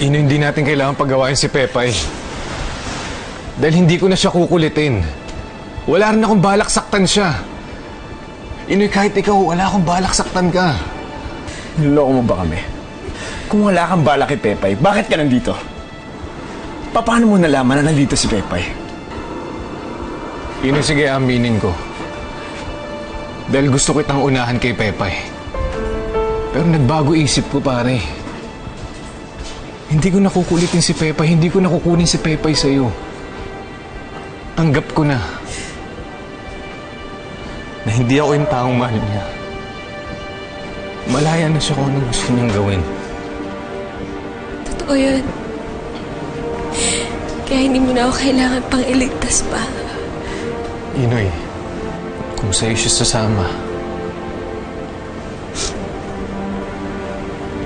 Ino, hindi natin kailangan paggawain si Pepay. Dahil hindi ko na siya kukulitin. Wala rin akong balak saktan siya. Inoy, kahit ikaw, wala akong balak saktan ka. Niloloko mo ba kami? Kung wala kang balak kay Pepay, bakit ka nandito? Paano mo nalaman na nandito si Pepay? Inoy, sige, aminin ko. Dahil gusto kitang unahan kay Pepay. Pero nagbago isip ko, pare. Hindi ko nakukulitin si Pepay, hindi ko nakukunin si Pepay sa'yo. Tanggap ko na hindi ako yung taong mahal niya. Malaya na siya kung anong gusto niyang gawin. Totoo yun. Kaya hindi mo na ako kailangan pang iligtas pa. Inoy, kung sa'yo siya sasama,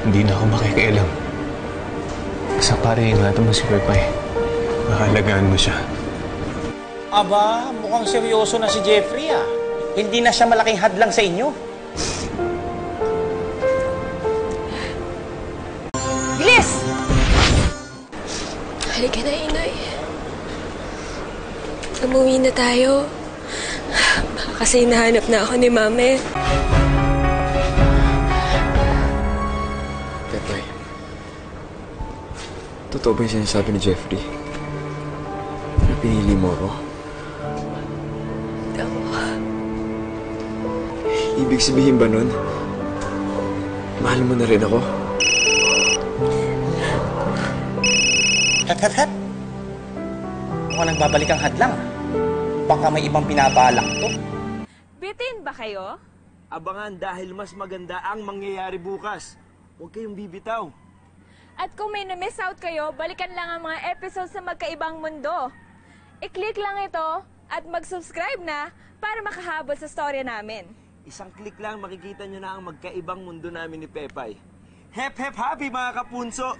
hindi na ako makikialam. Basta pare, ingatan mo si Pepay. Mahalagaan mo siya. Aba, mukhang seryoso na si Jeffrey ah. Hindi na siya malaking hadlang sa inyo. Bilis! Halika na, Inoy. Umuwi na tayo. Baka kasi hinahanap na ako ni Mame. Pepay, totoo ba yung sinasabi ni Jeffrey? Na pinili mo ako? Ibig sabihin ba nun? Mahal mo na rin ako? Hat. Mukhang nagbabalik ang hadlang. Baka may ibang pinabalak to. Bitin ba kayo? Abangan dahil mas maganda ang mangyayari bukas. Huwag kayong bibitaw. At kung may na-miss out kayo, balikan lang ang mga episodes sa Magkaibang Mundo. I-click lang ito at mag-subscribe na para makahabol sa storya namin. Isang click lang makikita nyo na ang magkaibang mundo namin ni Pepay. Hep happy mga kapunso!